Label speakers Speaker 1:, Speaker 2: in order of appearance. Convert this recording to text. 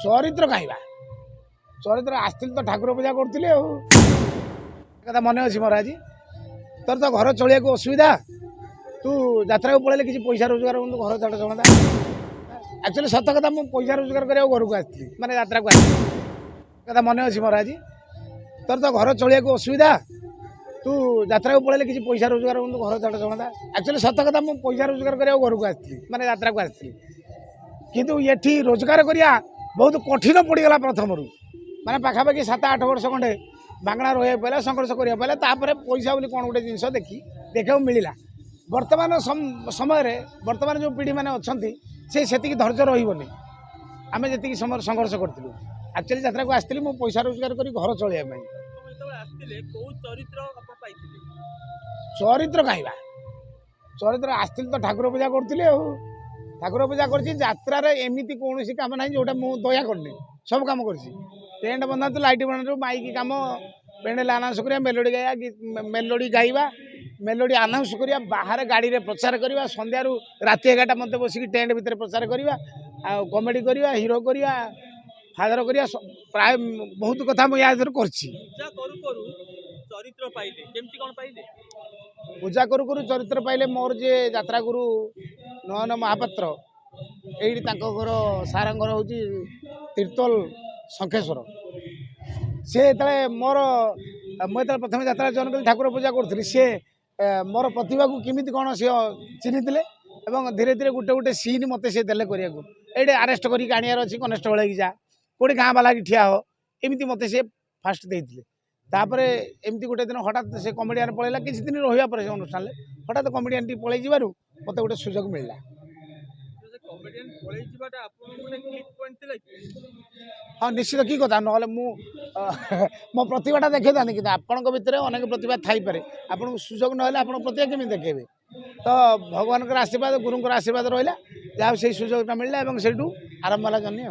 Speaker 1: चरित्र कहिबा चरित्र आसती तो ठाकुर पूजा करुले कथा मन अच्छी मोर आज तोर तो घर चलिया असुविधा तू यात्रा को पड़े किसी पैसा रोजगार हो घर चढ़ चलता एक्चुअली सत कथा मुझे पैसा रोजगार करने घर को आसती मैंने यात्रा को कथा मन अच्छी मोर आज तोर तो घर चलिया असुविधा तू यात्रा को पड़े किसी पैसा रोजगार हो घर चढ़ चलता एक्चुअली सत कथा मुझे पैसा रोजगार करने घर को आसती मैंने यात्रा को आसती किंतु ये रोजगार करिया बहुत कठिन पड़गला प्रथम माने पाखापाखि 7-8 वर्ष खंडे बांगणा रहा पड़ा संघर्ष करा पड़ा तापर पैसा बोली कौन गोटे जिन देखा मिलला वर्तमान समय वर्तमान जो पीढ़ी मैंने अच्छा से धैर्य रही आम जी संघर्ष करूँ एक्चुअली यात्रा को आसती मो पैसा रोजगार कर घर चलने चरित्र कहिबा चरित्र आसती तो ठाकुर पूजा करुले ठाकुर पूजा कर एमती कौन कम ना जोटा मुझे दया करनी सब कम कर टेंट बंधा तो लाइट बना माइक कम पेंडेल आनाउंस करिया मेलोडी गाइबा मेलोडी आनाउंस करिया बाहर गाड़ी रे प्रचार करिया संध्या राति 11टा मत बसिक टेंट भितर प्रचार करिया आ कॉमेडी करिया हीरो करिया फादर करिया प्राय बहुत कथा मु याद करछि पूजा करू करू चरित्र पाइले मोर जे यात्रा गुरु नयन महापात्र एठी तांको घर सारंगर होची तीर्थल शंखेश्वर सी मोर मुझे प्रथम यात्रा जन कली ठाकुर पूजा करी सी मोर प्रतिभा को किमिति कौन सी चिन्हीले धीरे धीरे गोटे गोटे सीन मत सी देले ये आरेस्ट करी आनियार अच्छी कनेस्टेबल हो जा कौटी गाँ बाला की ठिया हो एमती मत सी फास्ट देते तापर एमती गोटे दिन हठात से कमेडियान पलैला किसी दिन रहा से अनुष्ठान हठात कमेडियान टी पलि जबार मत गोटे सुजोग मिलला हाँ निश्चित की कथा ना मो प्रतिभाटा देखा था कि आपण भितर अनेक प्रतिभा थाईपे आपको सुजोग ना आप प्रतिभा केमी देखेबे तो भगवान आशीर्वाद गुरुंर आशीर्वाद रहा जहाँ से सुजोगटा मिलला से आरंभ है जर्नी।